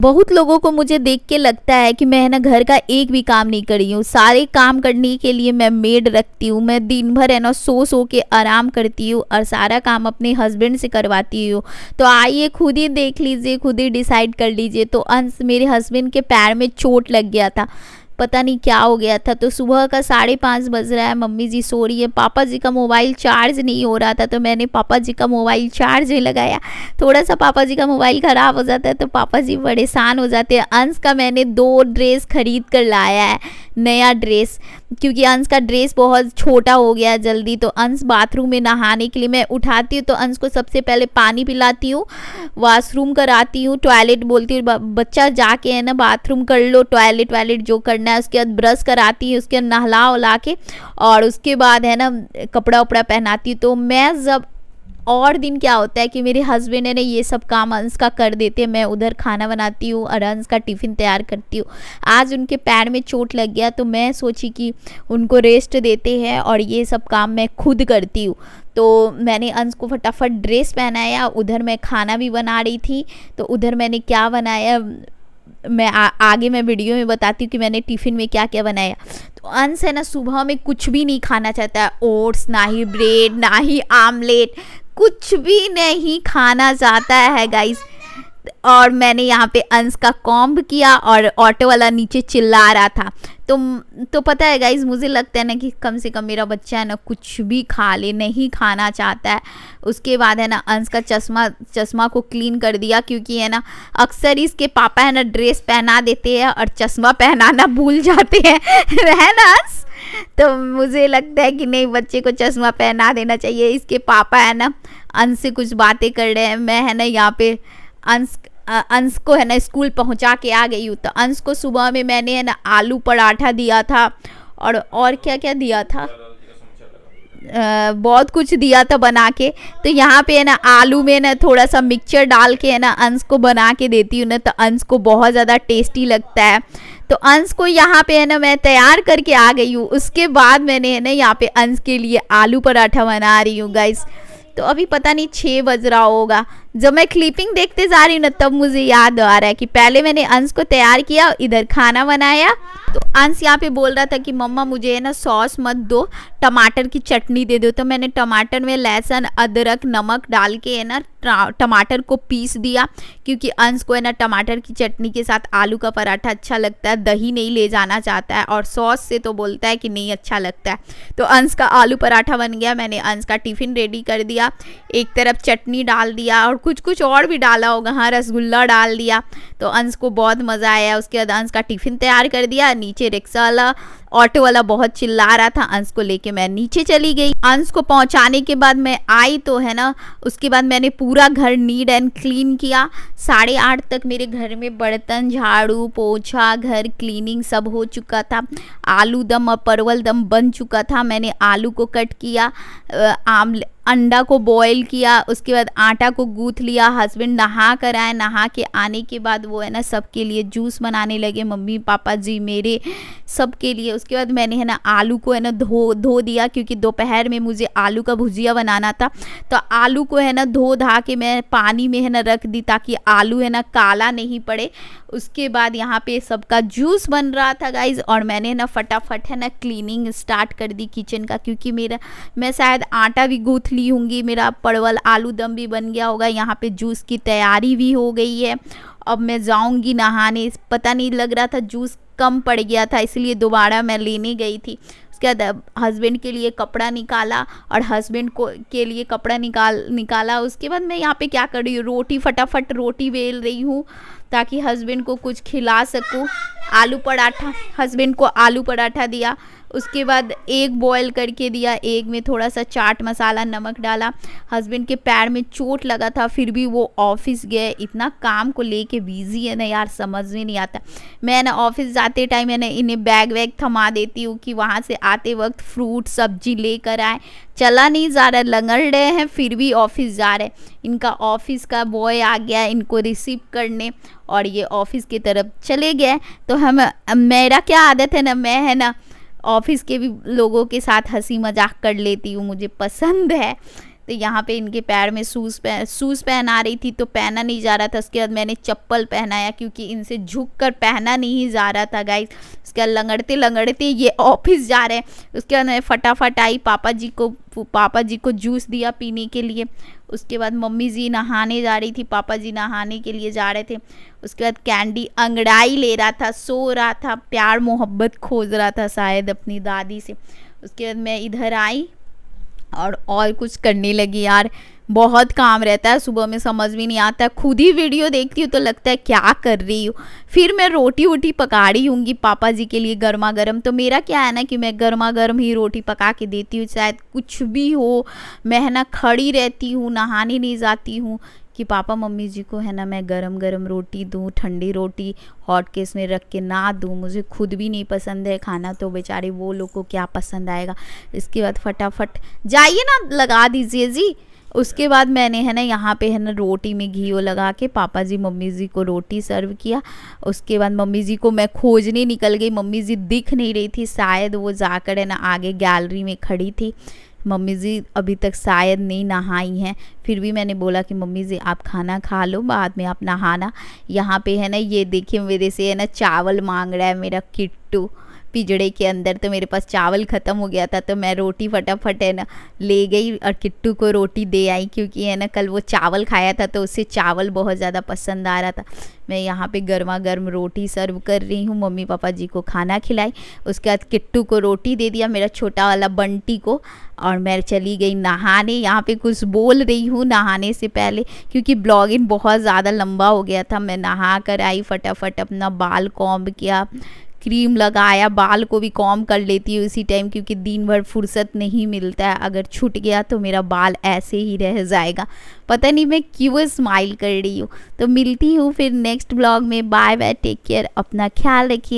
बहुत लोगों को मुझे देख के लगता है कि मैं ना घर का एक भी काम नहीं कर रही हूँ। सारे काम करने के लिए मैं मेड रखती हूँ। मैं दिन भर है ना सो के आराम करती हूँ और सारा काम अपने हस्बैंड से करवाती हूँ। तो आइए खुद ही देख लीजिए, खुद ही डिसाइड कर लीजिए। तो अंश मेरे हस्बैंड के पैर में चोट लग गया था, पता नहीं क्या हो गया था। तो सुबह का 5:30 बज रहा है, मम्मी जी सो रही है, पापा जी का मोबाइल चार्ज नहीं हो रहा था। तो मैंने पापा जी का मोबाइल चार्ज में लगाया। थोड़ा सा पापा जी का मोबाइल ख़राब हो जाता है तो पापा जी परेशान हो जाते हैं। अंश का मैंने 2 ड्रेस खरीद कर लाया है, नया ड्रेस, क्योंकि अंश का ड्रेस बहुत छोटा हो गया है जल्दी। तो अंश बाथरूम में नहाने के लिए मैं उठाती हूँ तो अंश को सबसे पहले पानी पिलाती हूँ, वॉशरूम कराती हूँ, टॉयलेट बोलती हूँ बच्चा जाके है ना बाथरूम कर लो, टॉयलेट जो करना है। उसके बाद ब्रश कराती हूँ, उसके बाद नहला उला के और उसके बाद है ना कपड़ा उपड़ा पहनाती हूँ। तो मैं जब और दिन क्या होता है कि मेरे हस्बैंड है ना ये सब काम अंश का कर देते हैं। मैं उधर खाना बनाती हूँ और अंश का टिफ़िन तैयार करती हूँ। आज उनके पैर में चोट लग गया तो मैं सोची कि उनको रेस्ट देते हैं और ये सब काम मैं खुद करती हूँ। तो मैंने अंश को फटाफट ड्रेस पहनाया, उधर मैं खाना भी बना रही थी। तो उधर मैंने क्या बनाया मैं आगे मैं वीडियो में बताती हूँ कि मैंने टिफ़िन में क्या क्या बनाया। तो अंश है ना सुबह में कुछ भी नहीं खाना चाहता है, ओट्स, ना ही ब्रेड, ना ही आमलेट, कुछ भी नहीं खाना चाहता है गाइस। और मैंने यहाँ पे अंश का कॉम्ब किया और ऑटो वाला नीचे चिल्ला रहा था। तो पता है गाइस, मुझे लगता है ना कि कम से कम मेरा बच्चा है ना कुछ भी खा ले, नहीं खाना चाहता है। उसके बाद है ना अंश का चश्मा को क्लीन कर दिया, क्योंकि है ना अक्सर इसके पापा है ना ड्रेस पहना देते हैं और चश्मा पहनाना भूल जाते हैं है ना अंश। तो मुझे लगता है कि नहीं, बच्चे को चश्मा पहना देना चाहिए। इसके पापा है ना अंश से कुछ बातें कर रहे हैं। मैं है ना यहाँ पे अंश को है ना स्कूल पहुंचा के आ गई हूँ। तो अंश को सुबह में मैंने है ना आलू पराठा दिया था और क्या क्या दिया था, बहुत कुछ दिया था बना के। तो यहाँ पे है ना आलू में ना थोड़ा सा मिक्सचर डाल के है ना अंश को बना के देती हूँ ना, तो अंश को बहुत ज़्यादा टेस्टी लगता है। तो अंश को यहाँ पे है ना मैं तैयार करके आ गई हूँ। उसके बाद मैंने है ना यहाँ पे अंश के लिए आलू पराठा बना रही हूँ गाइस। तो अभी पता नहीं 6 बज रहा होगा। जब मैं क्लिपिंग देखते जा रही हूँ ना तब मुझे याद आ रहा है कि पहले मैंने अंश को तैयार किया, इधर खाना बनाया। तो अंश यहाँ पे बोल रहा था कि मम्मा मुझे है ना सॉस मत दो, टमाटर की चटनी दे दो। तो मैंने टमाटर में लहसुन, अदरक, नमक डाल के है ना टमाटर को पीस दिया, क्योंकि अंश को है ना टमाटर की चटनी के साथ आलू का पराठा अच्छा लगता है। दही नहीं ले जाना चाहता है और सॉस से तो बोलता है कि नहीं अच्छा लगता है। तो अंश का आलू पराठा बन गया। मैंने अंश का टिफ़िन रेडी कर दिया, एक तरफ चटनी डाल दिया और कुछ और भी डाला होगा, हाँ रसगुल्ला डाल दिया। तो अंश को बहुत मज़ा आया। उसके बाद अंश का टिफ़िन तैयार कर दिया। नीचे रिक्शा वाला, ऑटो वाला बहुत चिल्ला रहा था, अंश को लेके मैं नीचे चली गई। अंश को पहुंचाने के बाद मैं आई तो है ना उसके बाद मैंने पूरा घर नीट एंड क्लीन किया। 8:30 तक मेरे घर में बर्तन, झाड़ू, पोछा, घर क्लीनिंग सब हो चुका था। आलू दम और परवल दम बन चुका था। मैंने आलू को कट किया, अंडा को बॉईल किया, उसके बाद आटा को गूँथ लिया। हस्बैंड नहा कर आए, नहा के आने के बाद वो है ना सबके लिए जूस बनाने लगे, मम्मी पापा जी मेरे सबके लिए। उसके बाद मैंने है ना आलू को है ना धो दिया, क्योंकि दोपहर में मुझे आलू का भुजिया बनाना था। तो आलू को है ना धो धा के मैं पानी में है ना रख दी, ताकि आलू है ना काला नहीं पड़े। उसके बाद यहाँ पे सबका जूस बन रहा था गाइज, और मैंने ना फटाफट है ना क्लीनिंग स्टार्ट कर दी किचन का, क्योंकि मैं शायद आटा भी गूँथ ली होंगी, मेरा परवल आलू दम भी बन गया होगा। यहाँ पे जूस की तैयारी भी हो गई है। अब मैं जाऊँगी नहाने। पता नहीं लग रहा था जूस कम पड़ गया था, इसलिए दोबारा मैं लेने गई थी। उसके बाद हस्बैंड के लिए कपड़ा निकाला और हस्बैंड के लिए कपड़ा निकाला। उसके बाद मैं यहाँ पे क्या कर रही हूँ, फटाफट रोटी बेल रही हूँ ताकि हस्बैंड को कुछ खिला सकूँ। आलू पराठा, हस्बैंड को आलू पराठा दिया। उसके बाद एग बॉईल करके दिया, एग में थोड़ा सा चाट मसाला, नमक डाला। हस्बैंड के पैर में चोट लगा था, फिर भी वो ऑफिस गए। इतना काम को लेके बिजी है ना यार, समझ में नहीं आता। मैं ना ऑफिस जाते टाइम है ना इन्हें बैग वैग थमा देती हूँ कि वहाँ से आते वक्त फ्रूट सब्जी लेकर आए। चला नहीं जा रहा, लंगड़ रहे हैं फिर भी ऑफिस जा रहे। इनका ऑफिस का बॉय आ गया इनको रिसीव करने और ये ऑफिस की तरफ चले गए। तो मेरा क्या आदत है ना, मैं है ना ऑफिस के भी लोगों के साथ हंसी मजाक कर लेती हूँ, मुझे पसंद है। तो यहाँ पे इनके पैर में शूज़ पहना रही थी तो पहना नहीं जा रहा था। उसके बाद मैंने चप्पल पहनाया क्योंकि इनसे झुक कर पहना नहीं जा रहा था गाइस। उसके बाद लंगड़ते लंगड़ते ये ऑफिस जा रहे हैं। उसके बाद मैं फटाफट आई, पापा जी को जूस दिया पीने के लिए। उसके बाद मम्मी जी नहाने जा रही थी, पापा जी नहाने के लिए जा रहे थे। उसके बाद कैंडी अंगड़ाई ले रहा था, सो रहा था, प्यार मोहब्बत खोज रहा था शायद अपनी दादी से। उसके बाद मैं इधर आई और कुछ करने लगी। यार बहुत काम रहता है, सुबह में समझ भी नहीं आता, खुद ही वीडियो देखती हूँ तो लगता है क्या कर रही हूँ। फिर मैं रोटी वोटी पका रही हूँगी पापा जी के लिए गर्मा गर्म। तो मेरा क्या है ना कि मैं गर्मा गर्म ही रोटी पका के देती हूँ, चाहे कुछ भी हो। मैं है ना खड़ी रहती हूँ, नहाने नहीं जाती हूँ कि पापा मम्मी जी को है ना मैं गरम गरम रोटी दूँ, ठंडी रोटी हॉट केस में रख के ना दूँ। मुझे खुद भी नहीं पसंद है खाना, तो बेचारे वो लोग को क्या पसंद आएगा। इसके बाद फटाफट जाइए ना लगा दीजिए जी। उसके बाद मैंने है ना यहाँ पे है ना रोटी में घी लगा के पापा जी मम्मी जी को रोटी सर्व किया। उसके बाद मम्मी जी को मैं खोजने निकल गई, मम्मी जी दिख नहीं रही थी, शायद वो जाकर है ना आगे गैलरी में खड़ी थी। मम्मी जी अभी तक शायद नहीं नहाई हैं। फिर भी मैंने बोला कि मम्मी जी आप खाना खा लो, बाद में आप नहाना। यहाँ पे है ना ये देखिए मेरे से है ना चावल मांग रहा है मेरा किट्टू पिजड़े के अंदर। तो मेरे पास चावल ख़त्म हो गया था तो मैं रोटी फटाफट है ना ले गई और किट्टू को रोटी दे आई, क्योंकि है ना कल वो चावल खाया था तो उसे चावल बहुत ज़्यादा पसंद आ रहा था। मैं यहाँ पे गर्मा गर्म रोटी सर्व कर रही हूँ, मम्मी पापा जी को खाना खिलाई। उसके बाद किट्टू को रोटी दे दिया, मेरा छोटा वाला बंटी को, और मैं चली गई नहाने। यहाँ पे कुछ बोल रही हूँ नहाने से पहले क्योंकि ब्लॉगिंग बहुत ज़्यादा लंबा हो गया था। मैं नहा कर आई, फटाफट अपना बाल कॉम्ब किया, क्रीम लगाया, बाल को भी कॉम्ब कर लेती हूँ इसी टाइम क्योंकि दिन भर फुर्सत नहीं मिलता है। अगर छूट गया तो मेरा बाल ऐसे ही रह जाएगा। पता नहीं मैं क्यों स्माइल कर रही हूँ। तो मिलती हूँ फिर नेक्स्ट ब्लॉग में। बाय बाय, टेक केयर, अपना ख्याल रखिए।